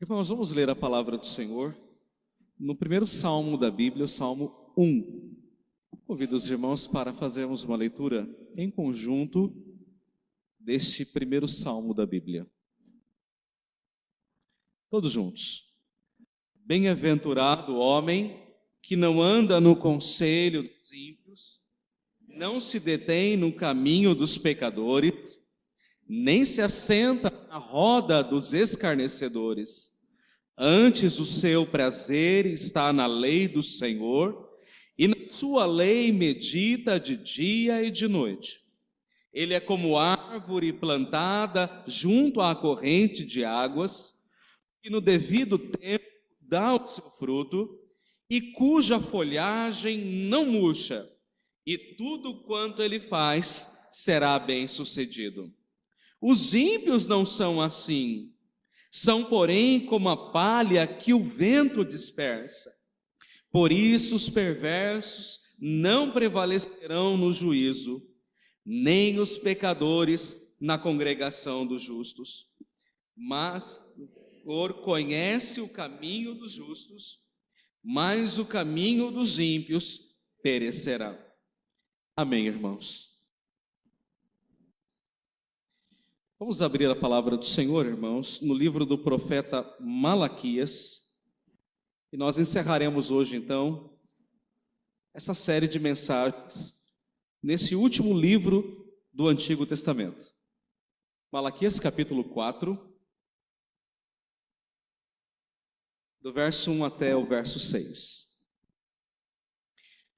Irmãos, vamos ler a palavra do Senhor no primeiro salmo da Bíblia, o Salmo 1. Convido os irmãos para fazermos uma leitura em conjunto deste primeiro salmo da Bíblia. Todos juntos. Bem-aventurado o homem que não anda no conselho dos ímpios, não se detém no caminho dos pecadores, nem se assenta na roda dos escarnecedores. Antes o seu prazer está na lei do Senhor, e na sua lei medita de dia e de noite. Ele é como árvore plantada junto à corrente de águas, que no devido tempo dá o seu fruto, e cuja folhagem não murcha, e tudo quanto ele faz será bem-sucedido. Os ímpios não são assim, são, porém, como a palha que o vento dispersa. Por isso os perversos não prevalecerão no juízo, nem os pecadores na congregação dos justos. Mas o Senhor conhece o caminho dos justos, mas o caminho dos ímpios perecerá. Amém, irmãos. Vamos abrir a palavra do Senhor, irmãos, no livro do profeta Malaquias. E nós encerraremos hoje, então, essa série de mensagens nesse último livro do Antigo Testamento. Malaquias, capítulo 4, do verso 1 até o verso 6.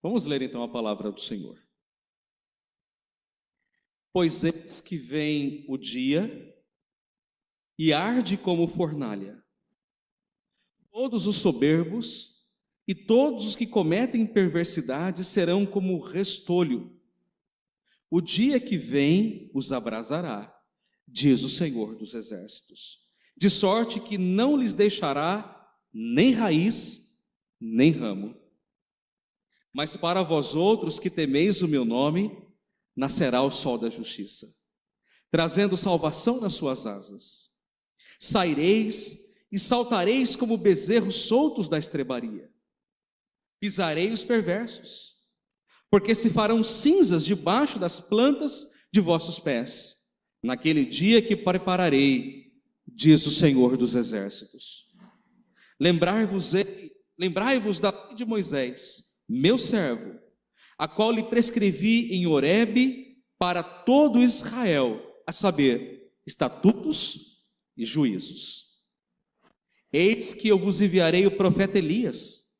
Vamos ler, então, a palavra do Senhor. Pois eis que vem o dia e arde como fornalha. Todos os soberbos e todos os que cometem perversidade serão como restolho. O dia que vem os abrasará, diz o Senhor dos Exércitos, de sorte que não lhes deixará nem raiz, nem ramo. Mas para vós outros que temeis o meu nome, nascerá o sol da justiça, trazendo salvação nas suas asas. Saireis e saltareis como bezerros soltos da estrebaria. Pisarei os perversos, porque se farão cinzas debaixo das plantas de vossos pés, naquele dia que prepararei, diz o Senhor dos Exércitos. Lembrai-vos da lei de Moisés, meu servo, a qual lhe prescrevi em Horebe para todo Israel, a saber, estatutos e juízos. Eis que eu vos enviarei o profeta Elias,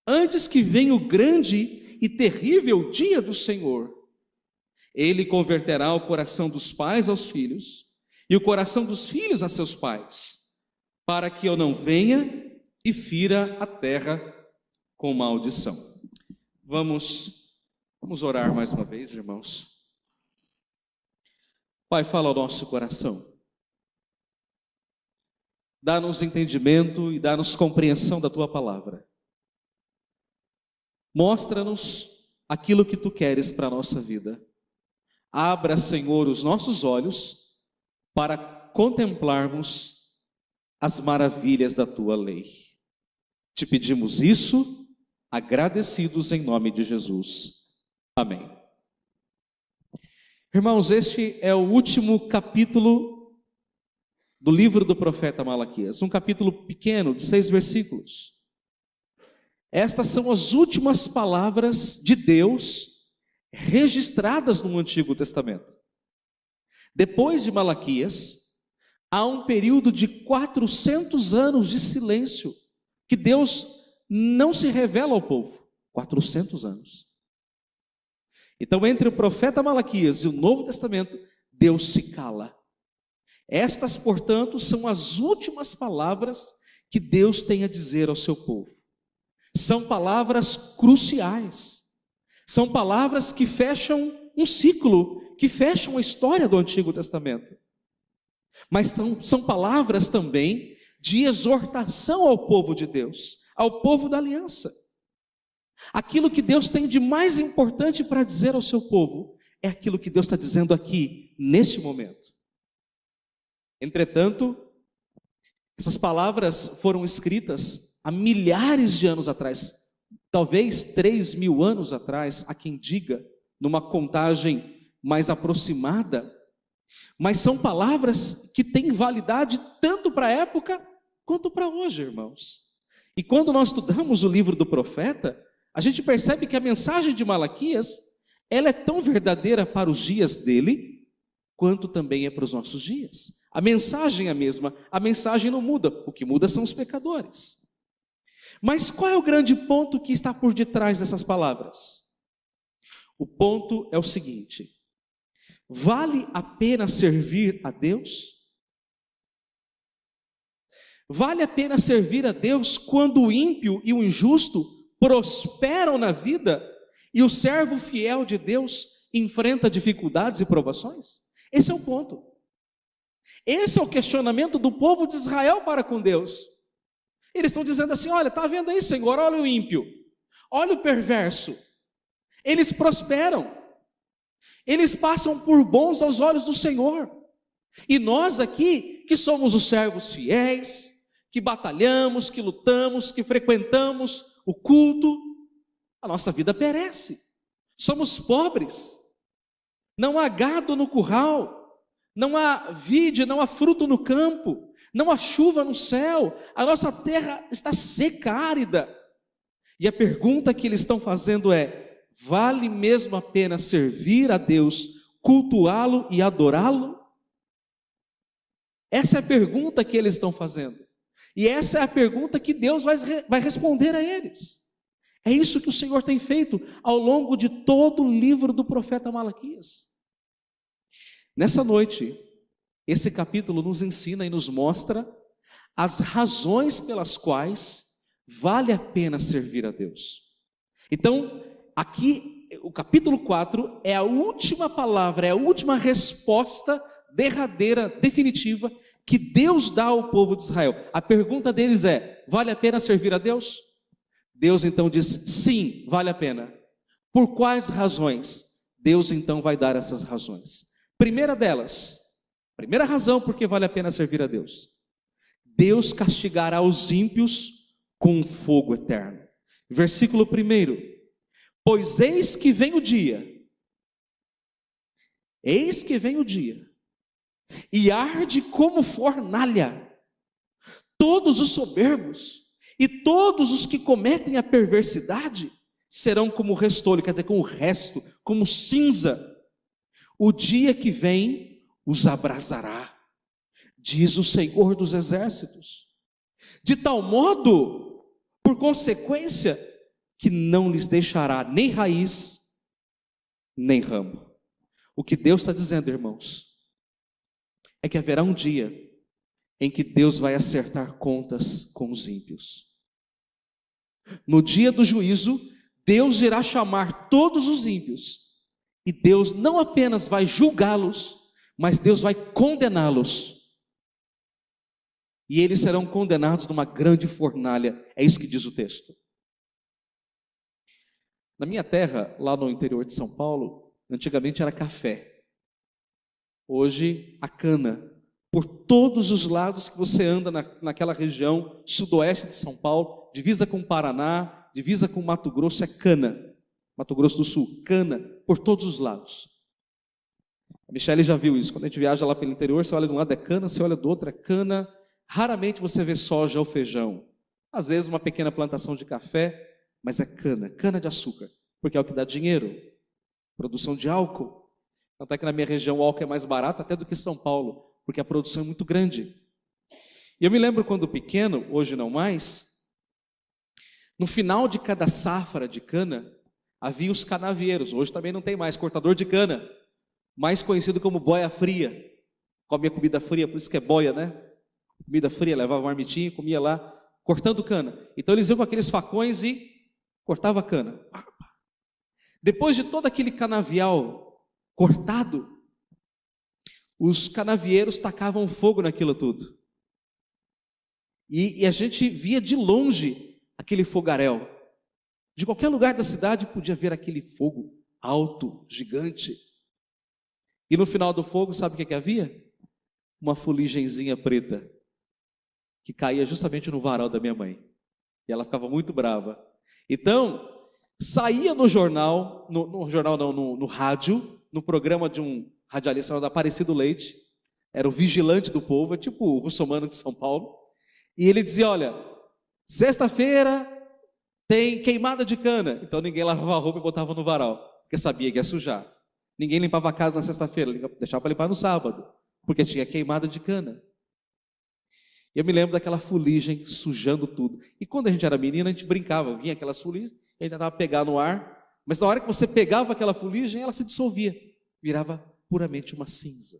antes que venha o grande e terrível dia do Senhor. Ele converterá o coração dos pais aos filhos, e o coração dos filhos a seus pais, para que eu não venha e fira a terra com maldição. Vamos orar mais uma vez, irmãos. Pai, fala ao nosso coração. Dá-nos entendimento e dá-nos compreensão da Tua palavra. Mostra-nos aquilo que Tu queres para a nossa vida. Abra, Senhor, os nossos olhos para contemplarmos as maravilhas da Tua lei. Te pedimos isso, agradecidos em nome de Jesus. Amém. Irmãos, este é o último capítulo do livro do profeta Malaquias, um capítulo pequeno, de 6 versículos. Estas são as últimas palavras de Deus registradas no Antigo Testamento. Depois de Malaquias, há um período de 400 anos de silêncio, que Deus não se revela ao povo. 400 anos. Então, entre o profeta Malaquias e o Novo Testamento, Deus se cala. Estas, portanto, são as últimas palavras que Deus tem a dizer ao seu povo. São palavras cruciais. São palavras que fecham um ciclo, que fecham a história do Antigo Testamento. Mas são palavras também de exortação ao povo de Deus, ao povo da aliança. Aquilo que Deus tem de mais importante para dizer ao seu povo é aquilo que Deus está dizendo aqui, neste momento. Entretanto, Essas palavras foram escritas há milhares de anos atrás, talvez 3.000 anos atrás, há quem diga, numa contagem mais aproximada, mas são palavras que têm validade tanto para a época quanto para hoje, irmãos. E quando nós estudamos o livro do profeta, a gente percebe que a mensagem de Malaquias, ela é tão verdadeira para os dias dele, quanto também é para os nossos dias. A mensagem é a mesma, a mensagem não muda, o que muda são os pecadores. Mas qual é o grande ponto que está por detrás dessas palavras? O ponto é o seguinte: vale a pena servir a Deus? Vale a pena servir a Deus quando o ímpio e o injusto prosperam na vida e o servo fiel de Deus enfrenta dificuldades e provações? Esse é o ponto. Esse é o questionamento do povo de Israel para com Deus. Eles estão dizendo assim: olha, está vendo aí, Senhor, olha o ímpio, olha o perverso. Eles prosperam, eles passam por bons aos olhos do Senhor. E nós aqui, que somos os servos fiéis, que batalhamos, que lutamos, que frequentamos o culto, a nossa vida perece. Somos pobres, não há gado no curral, não há vide, não há fruto no campo, não há chuva no céu, a nossa terra está seca, árida. E a pergunta que eles estão fazendo é: vale mesmo a pena servir a Deus, cultuá-lo e adorá-lo? Essa é a pergunta que eles estão fazendo. E essa é a pergunta que Deus vai responder a eles. É isso que o Senhor tem feito ao longo de todo o livro do profeta Malaquias. Nessa noite, esse capítulo nos ensina e nos mostra as razões pelas quais vale a pena servir a Deus. Então, aqui, o capítulo 4 é a última palavra, é a última resposta derradeira, definitiva, que Deus dá ao povo de Israel. A pergunta deles é: vale a pena servir a Deus? Deus então diz: sim, vale a pena. Por quais razões? Deus então vai dar essas razões. Primeira delas, primeira razão porque vale a pena servir a Deus: Deus castigará os ímpios com fogo eterno. Versículo 1: pois eis que vem o dia, e arde como fornalha, todos os soberbos e todos os que cometem a perversidade serão como restolho, quer dizer, como resto, como cinza. O dia que vem os abrasará, diz o Senhor dos exércitos, de tal modo, por consequência, que não lhes deixará nem raiz, nem ramo. O que Deus está dizendo, irmãos, é que haverá um dia em que Deus vai acertar contas com os ímpios. No dia do juízo, Deus irá chamar todos os ímpios, e Deus não apenas vai julgá-los, mas Deus vai condená-los. E eles serão condenados numa grande fornalha. É isso que diz o texto. Na minha terra, lá no interior de São Paulo, antigamente era café. Hoje, a cana. Por todos os lados que você anda naquela região sudoeste de São Paulo, divisa com o Paraná, divisa com Mato Grosso, é cana. Mato Grosso do Sul, cana, por todos os lados. A Michele já viu isso. Quando a gente viaja lá pelo interior, você olha de um lado é cana, você olha do outro é cana. Raramente você vê soja ou feijão. Às vezes uma pequena plantação de café, mas é cana, cana de açúcar, porque é o que dá dinheiro. Produção de álcool. Tanto é que na minha região o álcool é mais barato até do que São Paulo, porque a produção é muito grande. E eu me lembro quando pequeno, hoje não mais, no final de cada safra de cana, havia os canavieiros. Hoje também não tem mais, cortador de cana, mais conhecido como boia fria. Come a comida fria, por isso que é boia, né? Comida fria, levava uma marmitinha, comia lá, cortando cana. Então eles iam com aqueles facões e cortava a cana. Depois de todo aquele canavial cortado, os canavieiros tacavam fogo naquilo tudo. E a gente via de longe aquele fogaréu. De qualquer lugar da cidade podia ver aquele fogo alto, gigante. E no final do fogo, sabe o que havia? Uma fuligenzinha preta, que caía justamente no varal da minha mãe. E ela ficava muito brava. Então, saía no jornal, no jornal não, no rádio, no programa de um radialista chamado Aparecido Leite, era o vigilante do povo, é tipo o russomano de São Paulo, e ele dizia, olha, sexta-feira tem queimada de cana. Então ninguém lavava a roupa e botava no varal, porque sabia que ia sujar. Ninguém limpava a casa na sexta-feira, deixava para limpar no sábado, porque tinha queimada de cana. Eu me lembro daquela fuligem sujando tudo. E quando a gente era menina, a gente brincava, vinha aquelas fuligens, a gente tentava pegar no ar, mas na hora que você pegava aquela fuligem, ela se dissolvia, virava puramente uma cinza.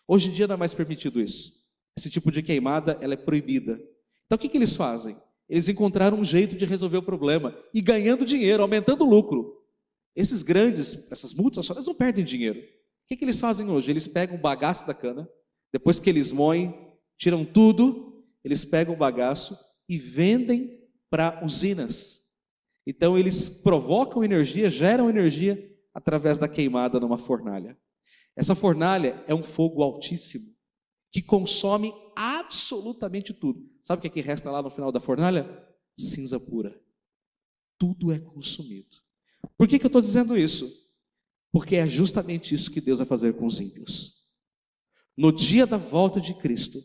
Hoje em dia não é mais permitido isso. Esse tipo de queimada, ela é proibida. Então o que eles fazem? Eles encontraram um jeito de resolver o problema, e ganhando dinheiro, aumentando o lucro. Esses grandes, essas multinacionais não perdem dinheiro. O que eles fazem hoje? Eles pegam o bagaço da cana, depois que eles moem, tiram tudo, eles pegam o bagaço e vendem para usinas. Então eles provocam energia, geram energia através da queimada numa fornalha. Essa fornalha é um fogo altíssimo, que consome absolutamente tudo. Sabe o que é que resta lá no final da fornalha? Cinza pura. Tudo é consumido. Por que eu estou dizendo isso? Porque é justamente isso que Deus vai fazer com os ímpios. No dia da volta de Cristo,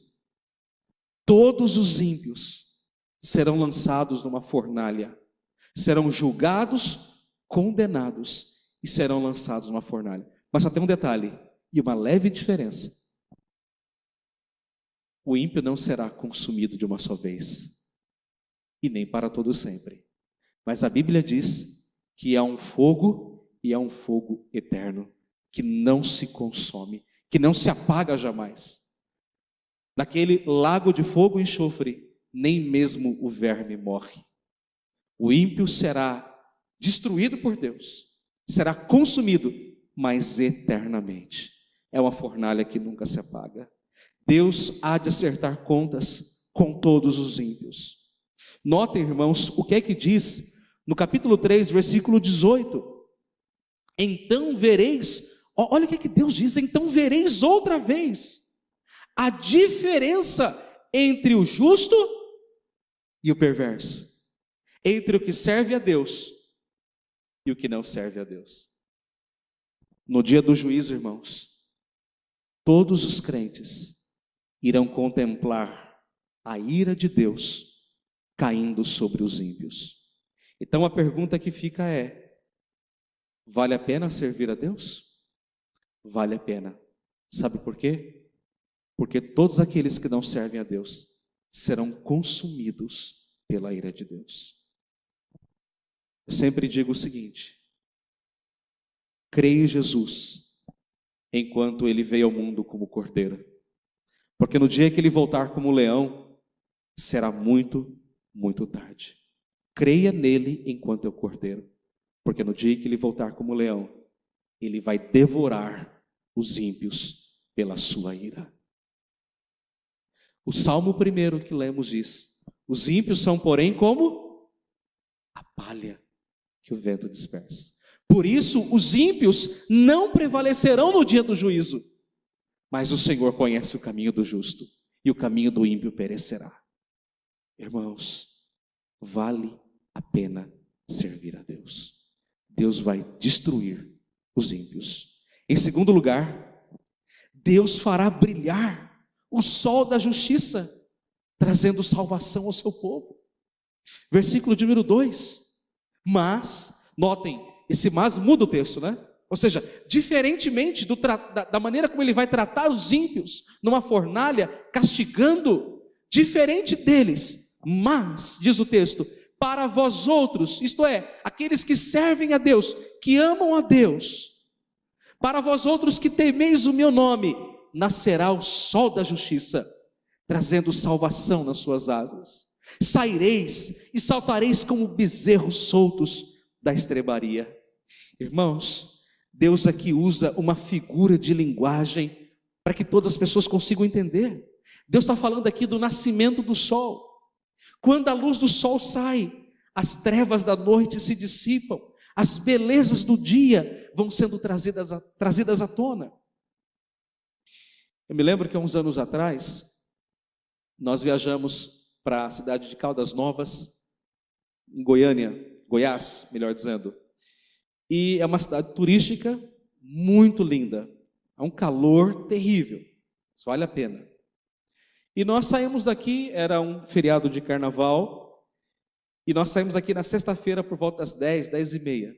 todos os ímpios serão lançados numa fornalha, serão julgados, condenados e serão lançados numa fornalha. Mas só tem um detalhe e uma leve diferença. O ímpio não será consumido de uma só vez e nem para todo sempre. Mas a Bíblia diz que é um fogo e é um fogo eterno, que não se consome, que não se apaga jamais. Naquele lago de fogo e enxofre, nem mesmo o verme morre. O ímpio será destruído por Deus, será consumido, mas eternamente. É uma fornalha que nunca se apaga. Deus há de acertar contas com todos os ímpios. Notem, irmãos, o que é que diz no capítulo 3, versículo 18. Então vereis, olha o que é que Deus diz, então vereis outra vez a diferença entre o justo e o perverso, entre o que serve a Deus e o que não serve a Deus. No dia do juízo, irmãos, todos os crentes irão contemplar a ira de Deus caindo sobre os ímpios. Então a pergunta que fica é: vale a pena servir a Deus? Vale a pena. Sabe por quê? Porque todos aqueles que não servem a Deus serão consumidos pela ira de Deus. Eu sempre digo o seguinte: creia em Jesus enquanto ele veio ao mundo como cordeiro, porque no dia que ele voltar como leão, será muito, muito tarde. Creia nele enquanto é o cordeiro, porque no dia que ele voltar como leão, ele vai devorar os ímpios pela sua ira. O Salmo 1 que lemos diz: os ímpios são, porém, como a palha que o vento dispersa. Por isso, os ímpios não prevalecerão no dia do juízo. Mas o Senhor conhece o caminho do justo, e o caminho do ímpio perecerá. Irmãos, vale a pena servir a Deus. Deus vai destruir os ímpios. Em segundo lugar, Deus fará brilhar o sol da justiça, trazendo salvação ao seu povo. Versículo de número 2. Mas, notem, esse mas muda o texto, né? Ou seja, diferentemente da maneira como ele vai tratar os ímpios numa fornalha, castigando, diferente deles, mas, diz o texto, para vós outros, isto é, aqueles que servem a Deus, que amam a Deus, para vós outros que temeis o meu nome, nascerá o sol da justiça, trazendo salvação nas suas asas. Saireis e saltareis como bezerros soltos da estrebaria. Irmãos, Deus aqui usa uma figura de linguagem para que todas as pessoas consigam entender. Deus está falando aqui do nascimento do sol. Quando a luz do sol sai, as trevas da noite se dissipam, as belezas do dia vão sendo trazidas à tona. Eu me lembro que há uns anos atrás, nós viajamos para a cidade de Caldas Novas, em Goiânia, Goiás, melhor dizendo. E é uma cidade turística muito linda. É um calor terrível. Isso vale a pena. E nós saímos daqui, era um feriado de carnaval, e nós saímos daqui na sexta-feira por volta das 10, 10h30.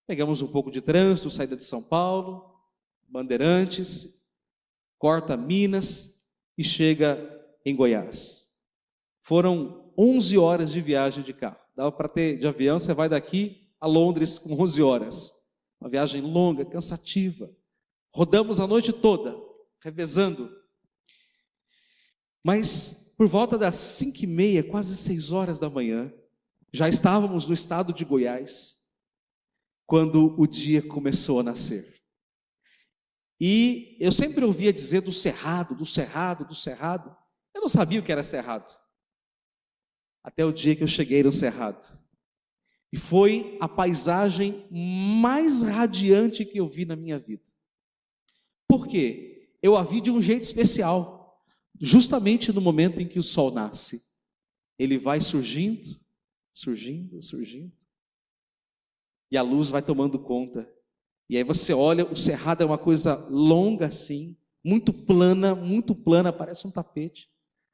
Pegamos um pouco de trânsito, saída de São Paulo, Bandeirantes, corta Minas e chega em Goiás. Foram 11 horas de viagem de carro. Dava para ter de avião, você vai daqui a Londres com 11 horas. Uma viagem longa, cansativa. Rodamos a noite toda, revezando. Mas por volta das 5h30, quase 6 horas da manhã, já estávamos no estado de Goiás, quando o dia começou a nascer. E eu sempre ouvia dizer do cerrado, do cerrado, do cerrado. Eu não sabia o que era cerrado. Até o dia que eu cheguei no cerrado. E foi a paisagem mais radiante que eu vi na minha vida. Por quê? Eu a vi de um jeito especial. Justamente no momento em que o sol nasce, ele vai surgindo, surgindo, surgindo, e a luz vai tomando conta. E aí você olha, o cerrado é uma coisa longa assim, muito plana, parece um tapete.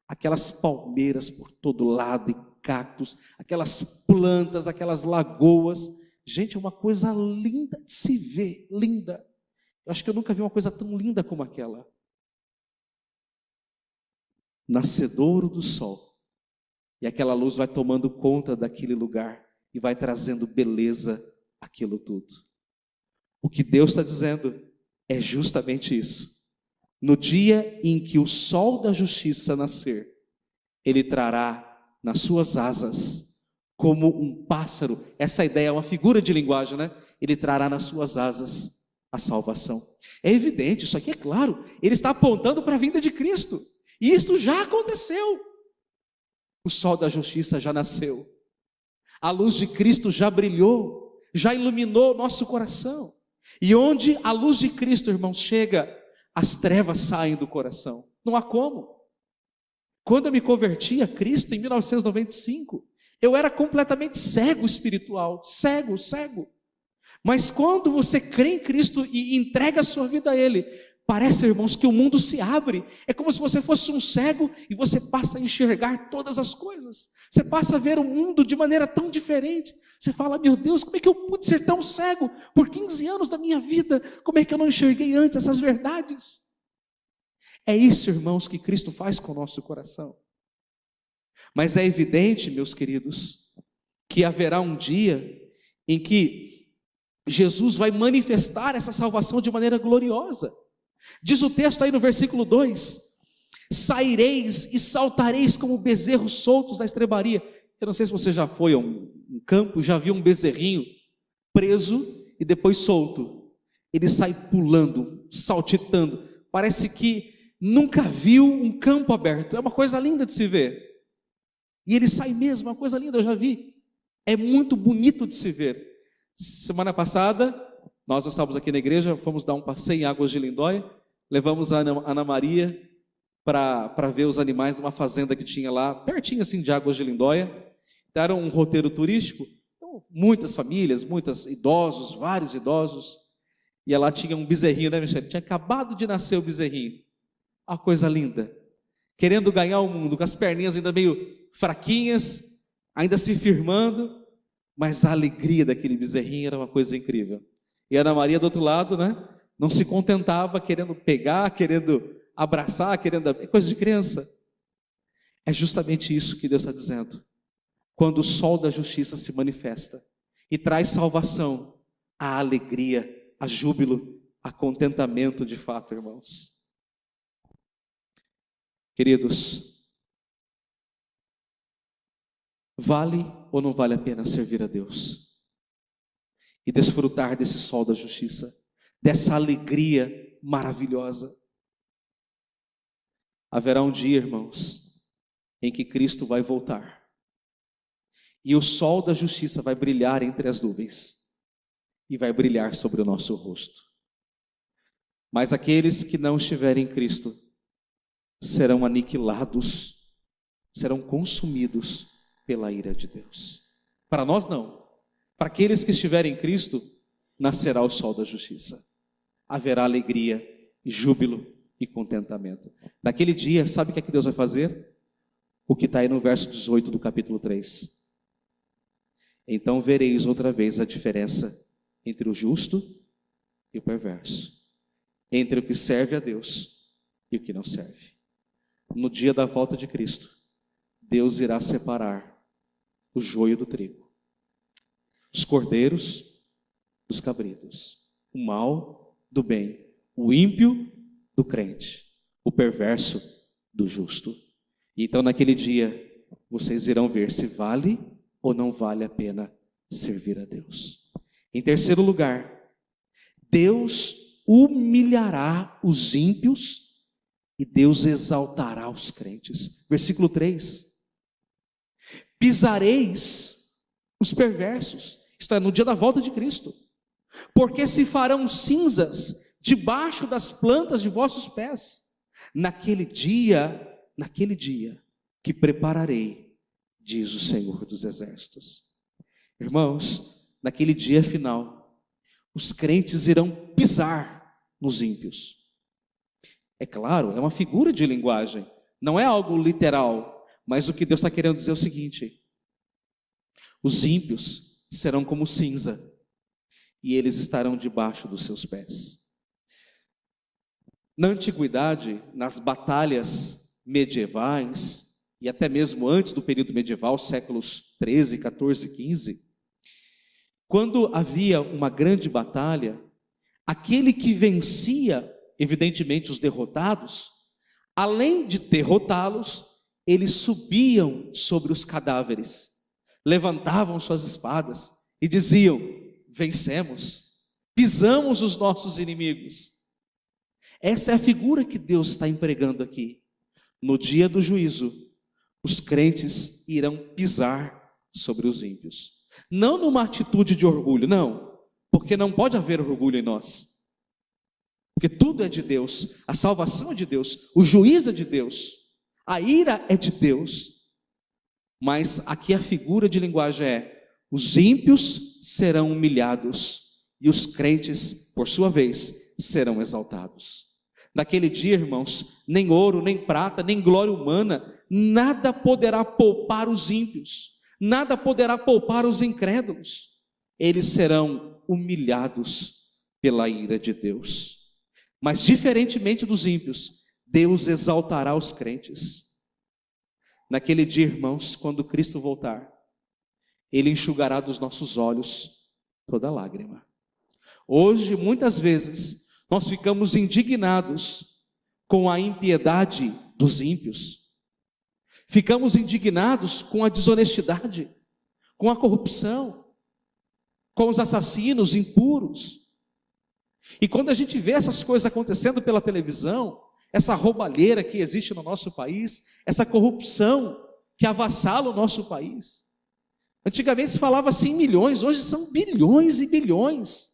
Aquelas palmeiras por todo lado, e cactos, aquelas plantas, aquelas lagoas. Gente, é uma coisa linda de se ver, linda. Eu acho que eu nunca vi uma coisa tão linda como aquela. Nascedouro do sol, e aquela luz vai tomando conta daquele lugar, e vai trazendo beleza àquilo tudo. O que Deus está dizendo é justamente isso. No dia em que o sol da justiça nascer, Ele trará nas suas asas, como um pássaro, essa ideia é uma figura de linguagem, né? Ele trará nas suas asas a salvação. É evidente, isso aqui é claro, Ele está apontando para a vinda de Cristo. E isto já aconteceu. O sol da justiça já nasceu. A luz de Cristo já brilhou, já iluminou nosso coração. E onde a luz de Cristo, irmãos, chega, as trevas saem do coração. Não há como. Quando eu me converti a Cristo em 1995, eu era completamente cego espiritual, cego. Mas quando você crê em Cristo e entrega a sua vida a Ele, parece, irmãos, que o mundo se abre. É como se você fosse um cego e você passa a enxergar todas as coisas. Você passa a ver o mundo de maneira tão diferente. Você fala, meu Deus, como é que eu pude ser tão cego por 15 anos da minha vida? Como é que eu não enxerguei antes essas verdades? É isso, irmãos, que Cristo faz com o nosso coração. Mas é evidente, meus queridos, que haverá um dia em que Jesus vai manifestar essa salvação de maneira gloriosa. Diz o texto aí no versículo 2: saireis e saltareis como bezerros soltos da estrebaria. Eu não sei se você já foi a um campo, já viu um bezerrinho preso e depois solto. Ele sai pulando, saltitando. Parece que nunca viu um campo aberto. É uma coisa linda de se ver. E ele sai mesmo, uma coisa linda, eu já vi. É muito bonito de se ver. Semana passada, nós estávamos aqui na igreja, fomos dar um passeio em Águas de Lindóia, levamos a Ana Maria para ver os animais numa fazenda que tinha lá, pertinho assim de Águas de Lindóia. Então, era um roteiro turístico, então, muitas famílias, muitos idosos, vários idosos, e lá tinha um bezerrinho, né, Michele? Tinha acabado de nascer o bezerrinho, uma coisa linda, querendo ganhar o mundo, com as perninhas ainda meio fraquinhas, ainda se firmando, mas a alegria daquele bezerrinho era uma coisa incrível. E a Ana Maria do outro lado, né, não se contentava, querendo pegar, querendo abraçar, querendo... É coisa de criança. É justamente isso que Deus está dizendo. Quando o sol da justiça se manifesta e traz salvação, a alegria, a júbilo, a contentamento de fato, irmãos. Queridos, vale ou não vale a pena servir a Deus? E desfrutar desse sol da justiça, dessa alegria maravilhosa. Haverá um dia, irmãos, em que Cristo vai voltar. E o sol da justiça vai brilhar entre as nuvens. E vai brilhar sobre o nosso rosto. Mas aqueles que não estiverem em Cristo serão aniquilados serão consumidos pela ira de Deus. Para nós não. Para aqueles que estiverem em Cristo, nascerá o sol da justiça. Haverá alegria, júbilo e contentamento. Naquele dia, sabe o que é que Deus vai fazer? O que está aí no verso 18 do capítulo 3. Então vereis outra vez a diferença entre o justo e o perverso, entre o que serve a Deus e o que não serve. No dia da volta de Cristo, Deus irá separar o joio do trigo, os cordeiros dos cabritos, o mal do bem, o ímpio do crente, o perverso do justo. E então naquele dia vocês irão ver se vale ou não vale a pena servir a Deus. Em terceiro lugar, Deus humilhará os ímpios e Deus exaltará os crentes. Versículo 3. Pisareis os perversos, isto é, no dia da volta de Cristo, porque se farão cinzas debaixo das plantas de vossos pés, naquele dia que prepararei, diz o Senhor dos Exércitos. Irmãos, naquele dia final, os crentes irão pisar nos ímpios. É claro, é uma figura de linguagem, não é algo literal, mas o que Deus está querendo dizer é o seguinte: os ímpios serão como cinza, e eles estarão debaixo dos seus pés. Na antiguidade, nas batalhas medievais, e até mesmo antes do período medieval, séculos 13, 14, 15, quando havia uma grande batalha, aquele que vencia, evidentemente os derrotados, além de derrotá-los, eles subiam sobre os cadáveres, levantavam suas espadas e diziam: vencemos, pisamos os nossos inimigos. Essa é a figura que Deus está empregando aqui. No dia do juízo, os crentes irão pisar sobre os ímpios. Não numa atitude de orgulho, não, porque não pode haver orgulho em nós. Porque tudo é de Deus, a salvação é de Deus, o juízo é de Deus, a ira é de Deus. Mas aqui a figura de linguagem é: os ímpios serão humilhados e os crentes, por sua vez, serão exaltados. Naquele dia, irmãos, nem ouro, nem prata, nem glória humana, nada poderá poupar os ímpios, nada poderá poupar os incrédulos. Eles serão humilhados pela ira de Deus. Mas diferentemente dos ímpios, Deus exaltará os crentes. Naquele dia, irmãos, quando Cristo voltar, Ele enxugará dos nossos olhos toda lágrima. Hoje, muitas vezes, nós ficamos indignados com a impiedade dos ímpios. Ficamos indignados com a desonestidade, com a corrupção, com os assassinos impuros. E quando a gente vê essas coisas acontecendo pela televisão, essa roubalheira que existe no nosso país, essa corrupção que avassala o nosso país. Antigamente se falava assim em milhões, hoje são bilhões e bilhões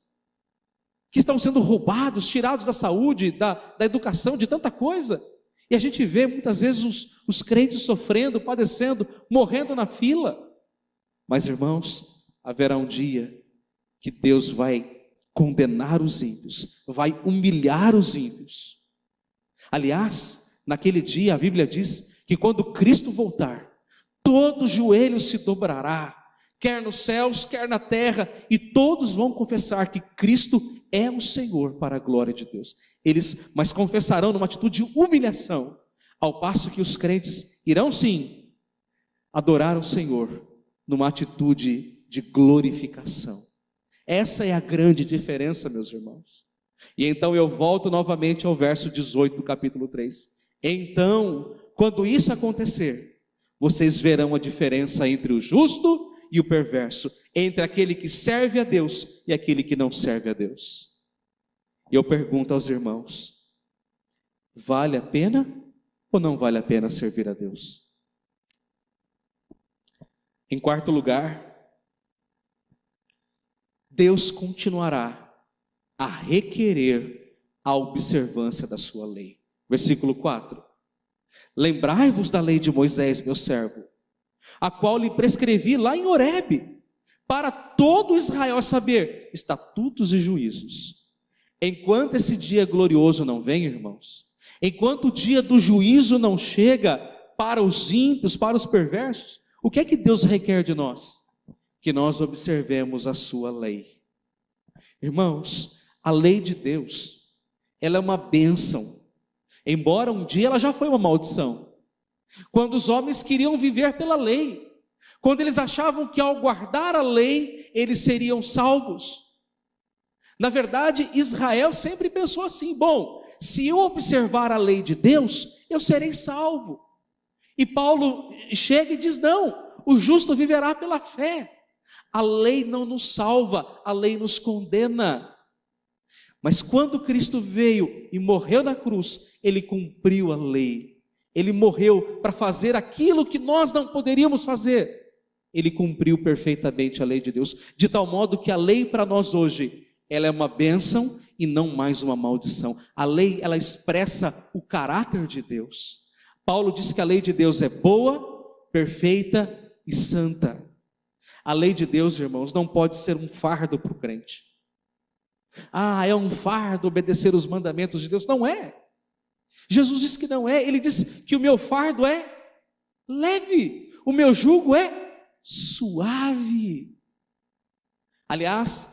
que estão sendo roubados, tirados da saúde, da educação, de tanta coisa. E a gente vê muitas vezes os crentes sofrendo, padecendo, morrendo na fila. Mas, irmãos, haverá um dia que Deus vai condenar os ímpios, vai humilhar os ímpios. Aliás, naquele dia a Bíblia diz que quando Cristo voltar, todo joelho se dobrará, quer nos céus, quer na terra, e todos vão confessar que Cristo é o Senhor, para a glória de Deus. Mas confessarão numa atitude de humilhação, ao passo que os crentes irão sim adorar o Senhor numa atitude de glorificação. Essa é a grande diferença, meus irmãos. E então eu volto novamente ao verso 18 do capítulo 3. Então, quando isso acontecer, vocês verão a diferença entre o justo e o perverso, entre aquele que serve a Deus e aquele que não serve a Deus. E eu pergunto aos irmãos: vale a pena ou não vale a pena servir a Deus? Em quarto lugar, Deus continuará a requerer a observância da sua lei. Versículo 4. Lembrai-vos da lei de Moisés, meu servo, a qual lhe prescrevi lá em Horebe, para todo Israel saber estatutos e juízos. Enquanto esse dia glorioso não vem, irmãos, enquanto o dia do juízo não chega para os ímpios, para os perversos, o que é que Deus requer de nós? Que nós observemos a sua lei. Irmãos, a lei de Deus, ela é uma bênção, embora um dia ela já foi uma maldição. Quando os homens queriam viver pela lei, quando eles achavam que ao guardar a lei, eles seriam salvos. Na verdade, Israel sempre pensou assim: bom, se eu observar a lei de Deus, eu serei salvo. E Paulo chega e diz: não, o justo viverá pela fé. A lei não nos salva, a lei nos condena. Mas quando Cristo veio e morreu na cruz, Ele cumpriu a lei. Ele morreu para fazer aquilo que nós não poderíamos fazer. Ele cumpriu perfeitamente a lei de Deus, de tal modo que a lei para nós hoje, ela é uma bênção e não mais uma maldição. A lei, ela expressa o caráter de Deus. Paulo diz que a lei de Deus é boa, perfeita e santa. A lei de Deus, irmãos, não pode ser um fardo para o crente. Ah, é um fardo obedecer os mandamentos de Deus. Não é. Jesus disse que não é. Ele disse que o meu fardo é leve, o meu jugo é suave. Aliás,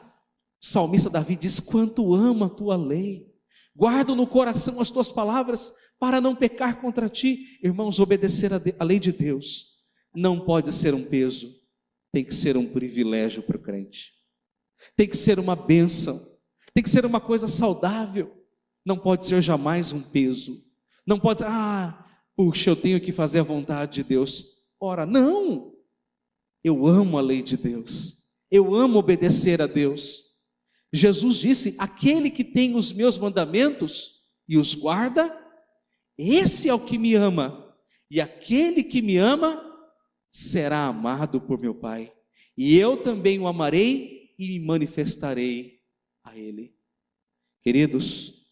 o salmista Davi diz: quanto amo a tua lei, guardo no coração as tuas palavras para não pecar contra ti. Irmãos, obedecer a lei de Deus não pode ser um peso, tem que ser um privilégio para o crente, tem que ser uma bênção, tem que ser uma coisa saudável, não pode ser jamais um peso. Não pode ser: puxa, eu tenho que fazer a vontade de Deus. Ora, não, eu amo a lei de Deus, eu amo obedecer a Deus. Jesus disse: aquele que tem os meus mandamentos e os guarda, esse é o que me ama, e aquele que me ama será amado por meu Pai, e eu também o amarei e me manifestarei a ele. Queridos,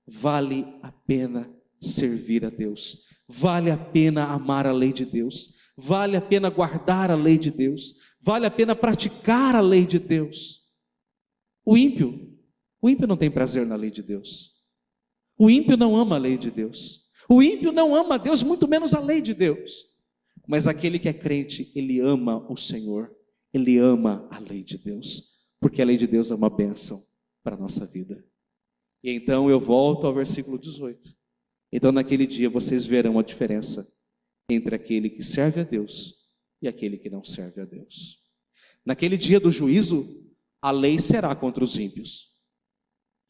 vale a pena servir a Deus, vale a pena amar a lei de Deus, vale a pena guardar a lei de Deus, vale a pena praticar a lei de Deus. O ímpio não tem prazer na lei de Deus, o ímpio não ama a lei de Deus, o ímpio não ama a Deus, muito menos a lei de Deus. Mas aquele que é crente, ele ama o Senhor, ele ama a lei de Deus, porque a lei de Deus é uma bênção para a nossa vida. E então eu volto ao versículo 18. Então naquele dia vocês verão a diferença entre aquele que serve a Deus e aquele que não serve a Deus. Naquele dia do juízo, a lei será contra os ímpios,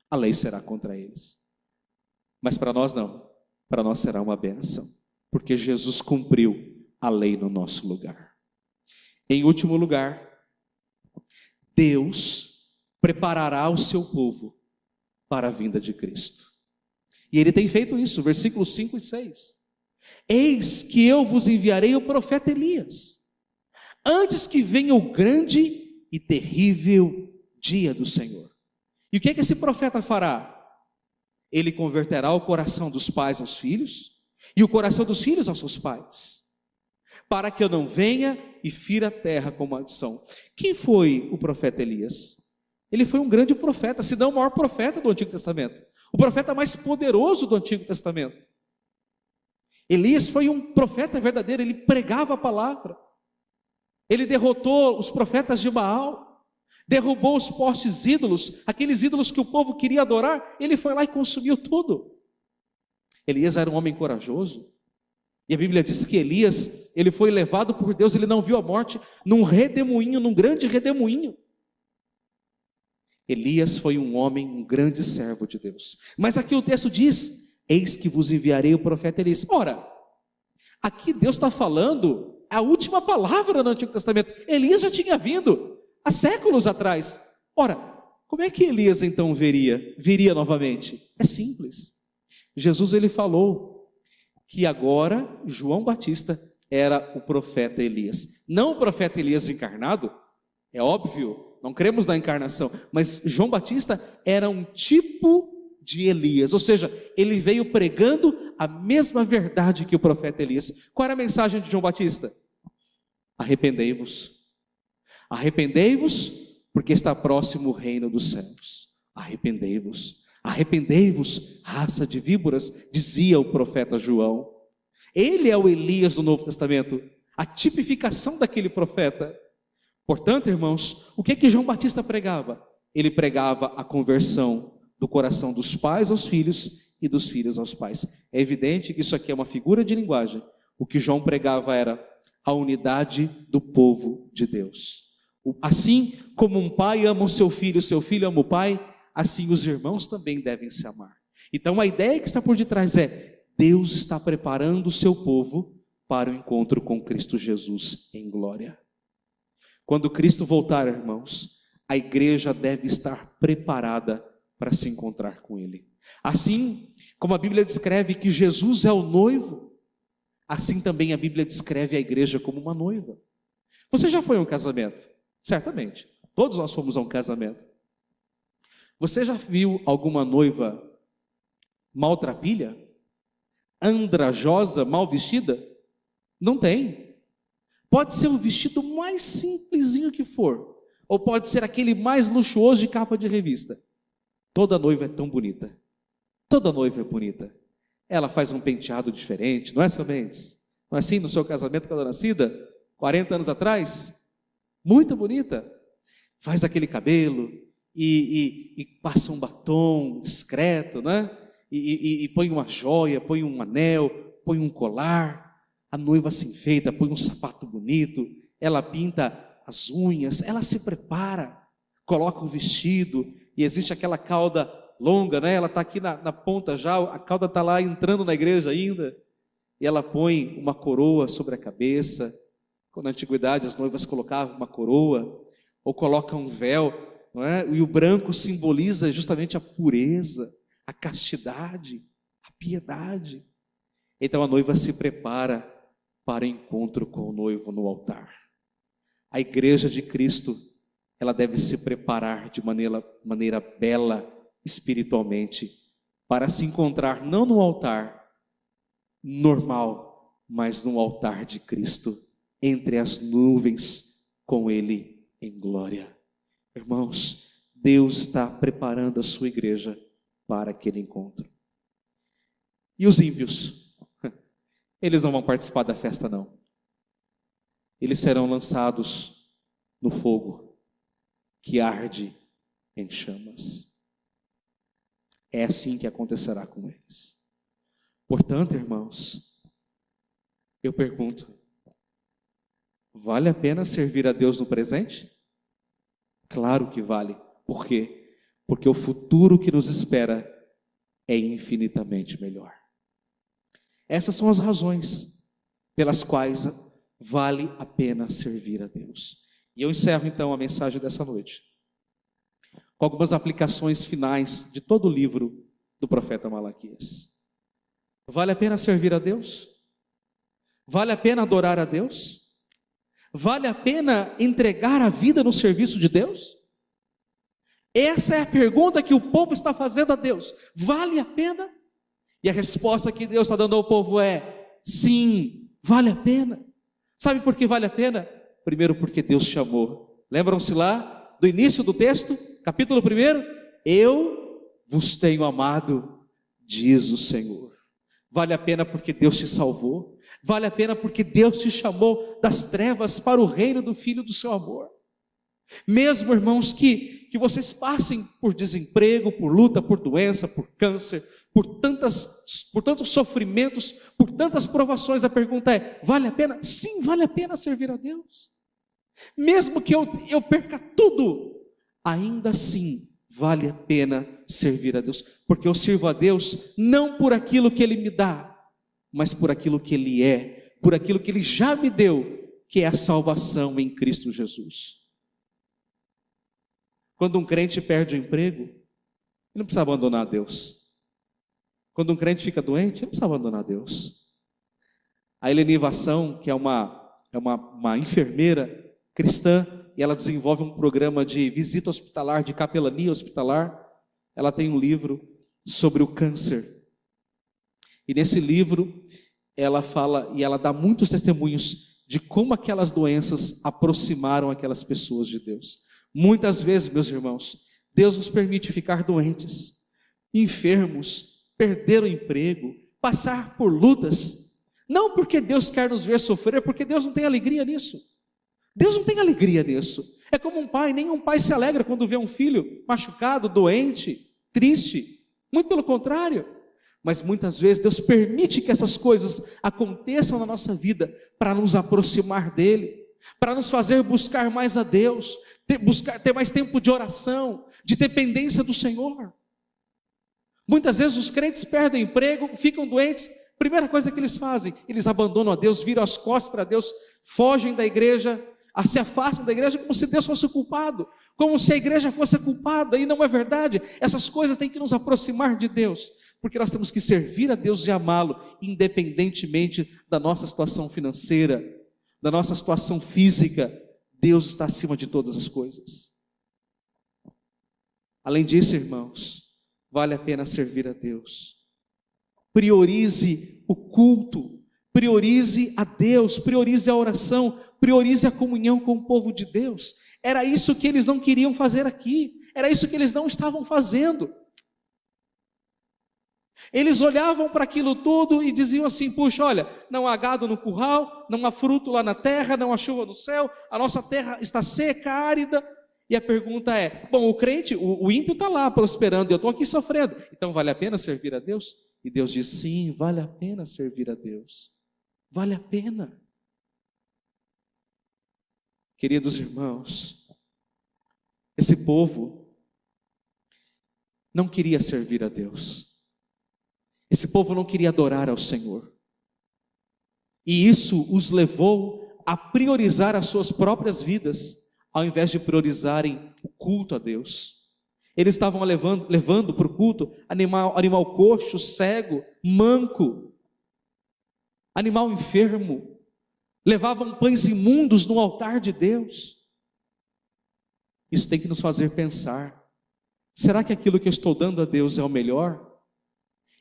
a lei será contra eles. Mas para nós não, para nós será uma bênção, porque Jesus cumpriu a lei no nosso lugar. Em último lugar, Deus preparará o seu povo para a vinda de Cristo. E Ele tem feito isso, versículos 5 e 6. Eis que eu vos enviarei o profeta Elias, antes que venha o grande e terrível dia do Senhor. E o que é que esse profeta fará? Ele converterá o coração dos pais aos filhos, e o coração dos filhos aos seus pais, para que eu não venha e fira a terra com maldição. Quem foi o profeta Elias? Ele foi um grande profeta, se não o maior profeta do Antigo Testamento, o profeta mais poderoso do Antigo Testamento. Elias foi um profeta verdadeiro, ele pregava a palavra, ele derrotou os profetas de Baal, derrubou os postes ídolos, aqueles ídolos que o povo queria adorar, ele foi lá e consumiu tudo. Elias era um homem corajoso, e a Bíblia diz que Elias, ele foi levado por Deus, ele não viu a morte, num redemoinho, num grande redemoinho. Elias foi um homem, um grande servo de Deus. Mas aqui o texto diz: eis que vos enviarei o profeta Elias. Ora, aqui Deus está falando a última palavra no Antigo Testamento. Elias já tinha vindo há séculos atrás. Ora, como é que Elias então viria novamente? É simples. Jesus ele falou que agora João Batista era o profeta Elias. Não o profeta Elias encarnado, é óbvio, não cremos na encarnação, mas João Batista era um tipo de Elias. Ou seja, ele veio pregando a mesma verdade que o profeta Elias. Qual era a mensagem de João Batista? Arrependei-vos. Arrependei-vos, porque está próximo o reino dos céus. Arrependei-vos. Arrependei-vos, raça de víboras, dizia o profeta João. Ele é o Elias do Novo Testamento, a tipificação daquele profeta. Portanto, irmãos, o que João Batista pregava? Ele pregava a conversão do coração dos pais aos filhos e dos filhos aos pais. É evidente que isso aqui é uma figura de linguagem. O que João pregava era a unidade do povo de Deus. Assim como um pai ama o seu filho ama o pai, assim os irmãos também devem se amar. Então a ideia que está por detrás é: Deus está preparando o seu povo para o encontro com Cristo Jesus em glória. Quando Cristo voltar, irmãos, a igreja deve estar preparada para se encontrar com Ele. Assim como a Bíblia descreve que Jesus é o noivo, assim também a Bíblia descreve a igreja como uma noiva. Você já foi a um casamento? Certamente. Todos nós fomos a um casamento. Você já viu alguma noiva maltrapilha? Andrajosa, mal vestida? Não tem. Pode ser o vestido mais simplesinho que for, ou pode ser aquele mais luxuoso de capa de revista. Toda noiva é tão bonita. Toda noiva é bonita. Ela faz um penteado diferente, não é, seu Mendes? Não é assim no seu casamento com a dona Cida? 40 anos atrás? Muito bonita. Faz aquele cabelo e passa um batom discreto, né? E põe uma joia, põe um anel, põe um colar. A noiva se enfeita, põe um sapato bonito, ela pinta as unhas, ela se prepara, coloca um vestido, e existe aquela cauda longa, né? Ela está aqui na ponta já, a cauda está lá entrando na igreja ainda, e ela põe uma coroa sobre a cabeça. Quando na antiguidade as noivas colocavam uma coroa, ou colocam um véu, não é? E o branco simboliza justamente a pureza, a castidade, a piedade. Então a noiva se prepara para o encontro com o noivo no altar. A igreja de Cristo, ela deve se preparar de maneira bela, espiritualmente, para se encontrar não no altar normal, mas no altar de Cristo, entre as nuvens, com Ele em glória. Irmãos, Deus está preparando a sua igreja para aquele encontro. E os ímpios? Eles não vão participar da festa, não. Eles serão lançados no fogo que arde em chamas. É assim que acontecerá com eles. Portanto, irmãos, eu pergunto: vale a pena servir a Deus no presente? Claro que vale. Por quê? Porque o futuro que nos espera é infinitamente melhor. Essas são as razões pelas quais vale a pena servir a Deus. E eu encerro então a mensagem dessa noite com algumas aplicações finais de todo o livro do profeta Malaquias. Vale a pena servir a Deus? Vale a pena adorar a Deus? Vale a pena entregar a vida no serviço de Deus? Essa é a pergunta que o povo está fazendo a Deus. Vale a pena? E a resposta que Deus está dando ao povo é: sim, vale a pena. Sabe por que vale a pena? Primeiro, porque Deus chamou. Lembram-se lá do início do texto, capítulo 1? Eu vos tenho amado, diz o Senhor. Vale a pena porque Deus te salvou. Vale a pena porque Deus te chamou das trevas para o reino do Filho do seu amor. Mesmo, irmãos, que vocês passem por desemprego, por luta, por doença, por câncer, por tantos sofrimentos, por tantas provações, a pergunta é: vale a pena? Sim, vale a pena servir a Deus. Mesmo que eu perca tudo, ainda assim vale a pena servir a Deus, porque eu sirvo a Deus não por aquilo que Ele me dá, mas por aquilo que Ele é, por aquilo que Ele já me deu, que é a salvação em Cristo Jesus. Quando um crente perde o emprego, ele não precisa abandonar Deus. Quando um crente fica doente, ele não precisa abandonar Deus. A Eleni Vassão, que é uma enfermeira cristã, e ela desenvolve um programa de visita hospitalar, de capelania hospitalar. Ela tem um livro sobre o câncer. E nesse livro, ela fala e ela dá muitos testemunhos de como aquelas doenças aproximaram aquelas pessoas de Deus. Muitas vezes, meus irmãos, Deus nos permite ficar doentes, enfermos, perder o emprego, passar por lutas, não porque Deus quer nos ver sofrer, porque Deus não tem alegria nisso. Deus não tem alegria nisso. É como um pai, nenhum pai se alegra quando vê um filho machucado, doente, triste. Muito pelo contrário. Mas muitas vezes Deus permite que essas coisas aconteçam na nossa vida para nos aproximar dEle, para nos fazer buscar mais a Deus, ter mais tempo de oração, de dependência do Senhor. Muitas vezes os crentes perdem emprego, ficam doentes, primeira coisa que eles fazem, eles abandonam a Deus, viram as costas para Deus, fogem da igreja, se afastam da igreja como se Deus fosse o culpado, como se a igreja fosse a culpada, e não é verdade. Essas coisas têm que nos aproximar de Deus, porque nós temos que servir a Deus e amá-lo, independentemente da nossa situação financeira, da nossa situação física. Deus está acima de todas as coisas. Além disso, irmãos, vale a pena servir a Deus. Priorize o culto, priorize a Deus, priorize a oração, priorize a comunhão com o povo de Deus. Era isso que eles não queriam fazer aqui, era isso que eles não estavam fazendo. Eles olhavam para aquilo tudo e diziam assim: puxa, olha, não há gado no curral, não há fruto lá na terra, não há chuva no céu, a nossa terra está seca, árida. E a pergunta é: bom, o crente, o ímpio está lá prosperando, eu estou aqui sofrendo, então vale a pena servir a Deus? E Deus diz: sim, vale a pena servir a Deus, vale a pena. Queridos irmãos, esse povo não queria servir a Deus, esse povo não queria adorar ao Senhor, e isso os levou a priorizar as suas próprias vidas, ao invés de priorizarem o culto a Deus. Eles estavam levando para o culto animal coxo, cego, manco, animal enfermo, levavam pães imundos no altar de Deus. Isso tem que nos fazer pensar: será que aquilo que eu estou dando a Deus é o melhor?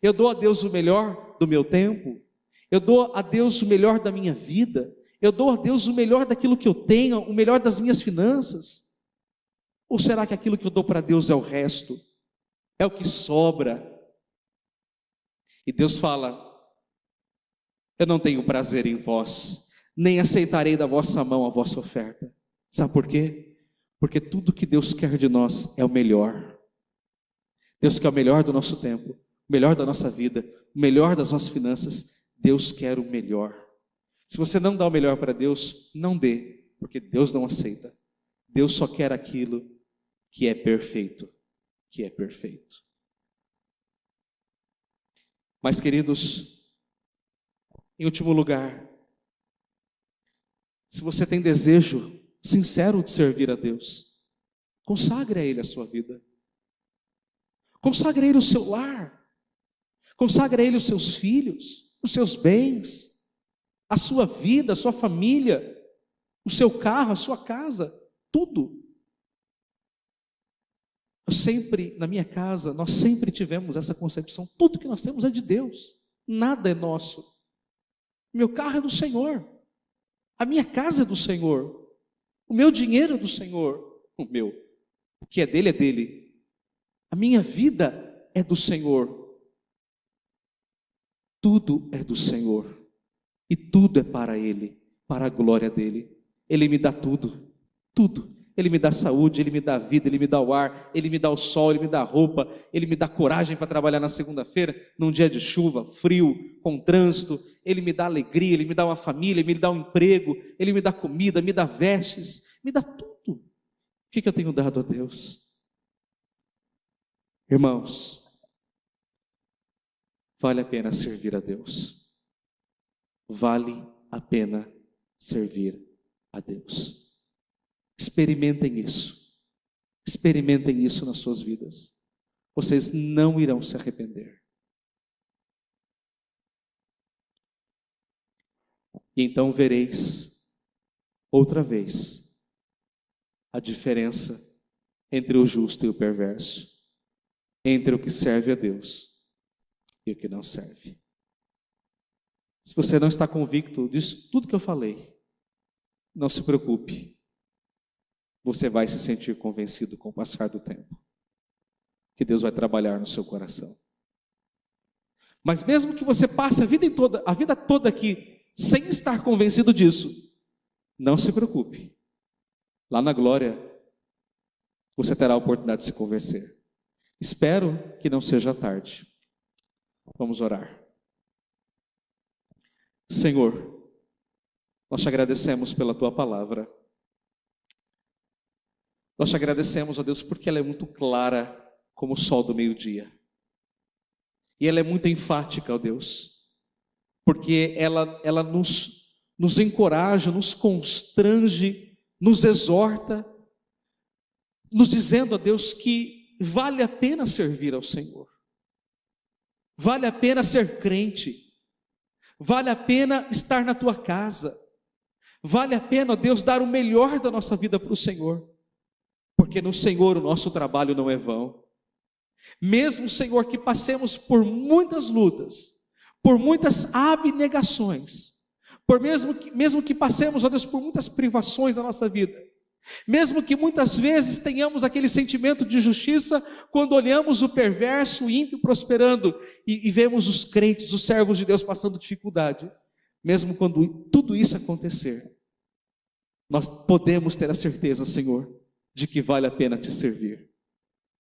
Eu dou a Deus o melhor do meu tempo? Eu dou a Deus o melhor da minha vida? Eu dou a Deus o melhor daquilo que eu tenho, o melhor das minhas finanças? Ou será que aquilo que eu dou para Deus é o resto? É o que sobra? E Deus fala: eu não tenho prazer em vós, nem aceitarei da vossa mão a vossa oferta. Sabe por quê? Porque tudo que Deus quer de nós é o melhor. Deus quer o melhor do nosso tempo, o melhor da nossa vida, o melhor das nossas finanças. Deus quer o melhor. Se você não dá o melhor para Deus, não dê, porque Deus não aceita. Deus só quer aquilo que é perfeito, que é perfeito. Mas, queridos, em último lugar, se você tem desejo sincero de servir a Deus, consagre a Ele a sua vida, consagre a Ele o seu lar, consagre a Ele os seus filhos, os seus bens, a sua vida, a sua família, o seu carro, a sua casa, tudo. Na minha casa, nós sempre tivemos essa concepção: tudo que nós temos é de Deus, nada é nosso. Meu carro é do Senhor, a minha casa é do Senhor, o meu dinheiro é do Senhor, o que é dele, a minha vida é do Senhor, tudo é do Senhor, e tudo é para Ele, para a glória dEle. Ele me dá tudo, tudo. Ele me dá saúde, Ele me dá vida, Ele me dá o ar, Ele me dá o sol, Ele me dá roupa, Ele me dá coragem para trabalhar na segunda-feira, num dia de chuva, frio, com trânsito. Ele me dá alegria, Ele me dá uma família, Ele me dá um emprego, Ele me dá comida, me dá vestes, me dá tudo. O que eu tenho dado a Deus? Irmãos, vale a pena servir a Deus. Vale a pena servir a Deus. Experimentem isso. Experimentem isso nas suas vidas. Vocês não irão se arrepender. E então vereis outra vez a diferença entre o justo e o perverso. entre o que serve a Deus e o que não serve. Se você não está convicto disso, tudo que eu falei, não se preocupe. Você vai se sentir convencido com o passar do tempo, que Deus vai trabalhar no seu coração. Mas mesmo que você passe a vida toda aqui, sem estar convencido disso, não se preocupe. Lá na glória, você terá a oportunidade de se convencer. Espero que não seja tarde. Vamos orar. Senhor, nós te agradecemos pela tua palavra. Nós te agradecemos, ó Deus, porque ela é muito clara como o sol do meio-dia. E ela é muito enfática, ó Deus, porque ela nos encoraja, nos constrange, nos exorta, nos dizendo, ó Deus, que vale a pena servir ao Senhor. Vale a pena ser crente. Vale a pena estar na tua casa. Vale a pena, ó Deus, dar o melhor da nossa vida para o Senhor. Porque no Senhor o nosso trabalho não é vão. Mesmo, Senhor, que passemos por muitas lutas, por muitas abnegações, mesmo que passemos, ó Deus, por muitas privações na nossa vida, mesmo que muitas vezes tenhamos aquele sentimento de justiça, quando olhamos o perverso, o ímpio prosperando, e vemos os crentes, os servos de Deus passando dificuldade, mesmo quando tudo isso acontecer, nós podemos ter a certeza, Senhor, de que vale a pena te servir.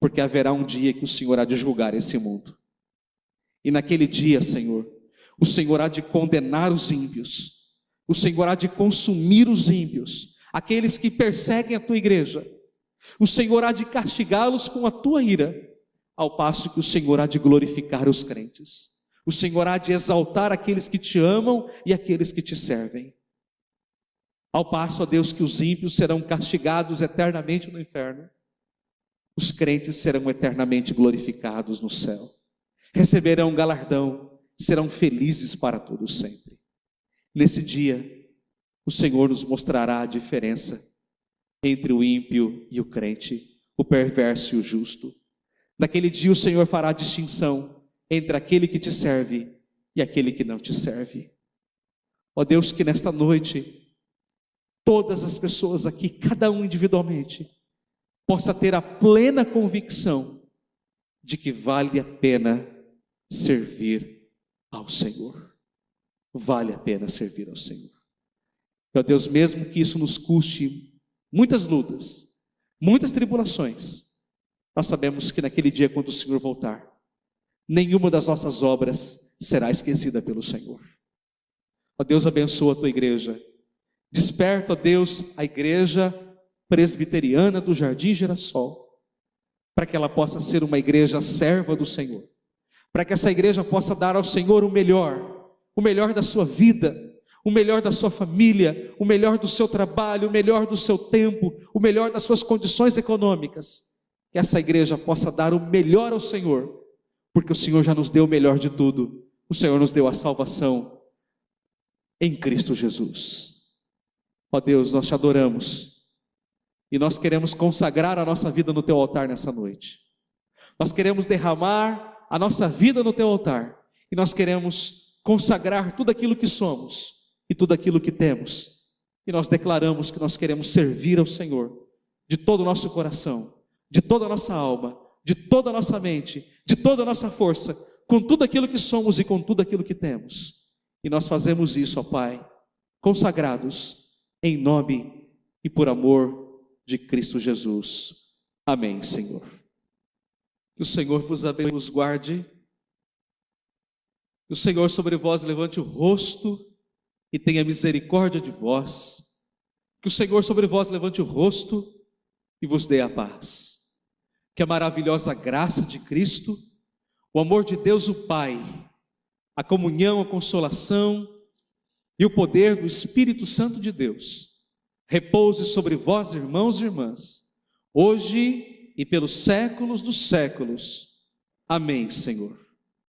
Porque haverá um dia que o Senhor há de julgar esse mundo. E naquele dia, Senhor, o Senhor há de condenar os ímpios. O Senhor há de consumir os ímpios, aqueles que perseguem a tua igreja. O Senhor há de castigá-los com a tua ira, ao passo que o Senhor há de glorificar os crentes. O Senhor há de exaltar aqueles que te amam e aqueles que te servem. Ao passo, ó Deus, que os ímpios serão castigados eternamente no inferno, os crentes serão eternamente glorificados no céu, receberão galardão, serão felizes para todo sempre. Nesse dia, o Senhor nos mostrará a diferença entre o ímpio e o crente, o perverso e o justo. Naquele dia o Senhor fará a distinção entre aquele que te serve e aquele que não te serve. Ó Deus, que nesta noite, todas as pessoas aqui, cada um individualmente, possa ter a plena convicção de que vale a pena servir ao Senhor. Vale a pena servir ao Senhor. Ó Deus, mesmo que isso nos custe muitas lutas, muitas tribulações, nós sabemos que naquele dia, quando o Senhor voltar, nenhuma das nossas obras será esquecida pelo Senhor. Ó Deus, abençoa a tua igreja. Desperta, ó Deus, a igreja presbiteriana do Jardim Girassol, para que ela possa ser uma igreja serva do Senhor, para que essa igreja possa dar ao Senhor o melhor da sua vida, o melhor da sua família, o melhor do seu trabalho, o melhor do seu tempo, o melhor das suas condições econômicas, que essa igreja possa dar o melhor ao Senhor, porque o Senhor já nos deu o melhor de tudo, o Senhor nos deu a salvação em Cristo Jesus. Ó Deus, nós te adoramos, e nós queremos consagrar a nossa vida no teu altar nessa noite. Nós queremos derramar a nossa vida no teu altar. E nós queremos consagrar tudo aquilo que somos e tudo aquilo que temos. E nós declaramos que nós queremos servir ao Senhor de todo o nosso coração, de toda a nossa alma, de toda a nossa mente, de toda a nossa força, com tudo aquilo que somos e com tudo aquilo que temos. E nós fazemos isso, ó Pai, consagrados em nome e por amor de Cristo Jesus. Amém, Senhor. Que o Senhor vos abençoe, vos guarde. Que o Senhor sobre vós levante o rosto e tenha misericórdia de vós. Que o Senhor sobre vós levante o rosto e vos dê a paz. Que a maravilhosa graça de Cristo, o amor de Deus o Pai, a comunhão, a consolação e o poder do Espírito Santo de Deus repouse sobre vós, irmãos e irmãs, hoje e pelos séculos dos séculos. Amém, Senhor.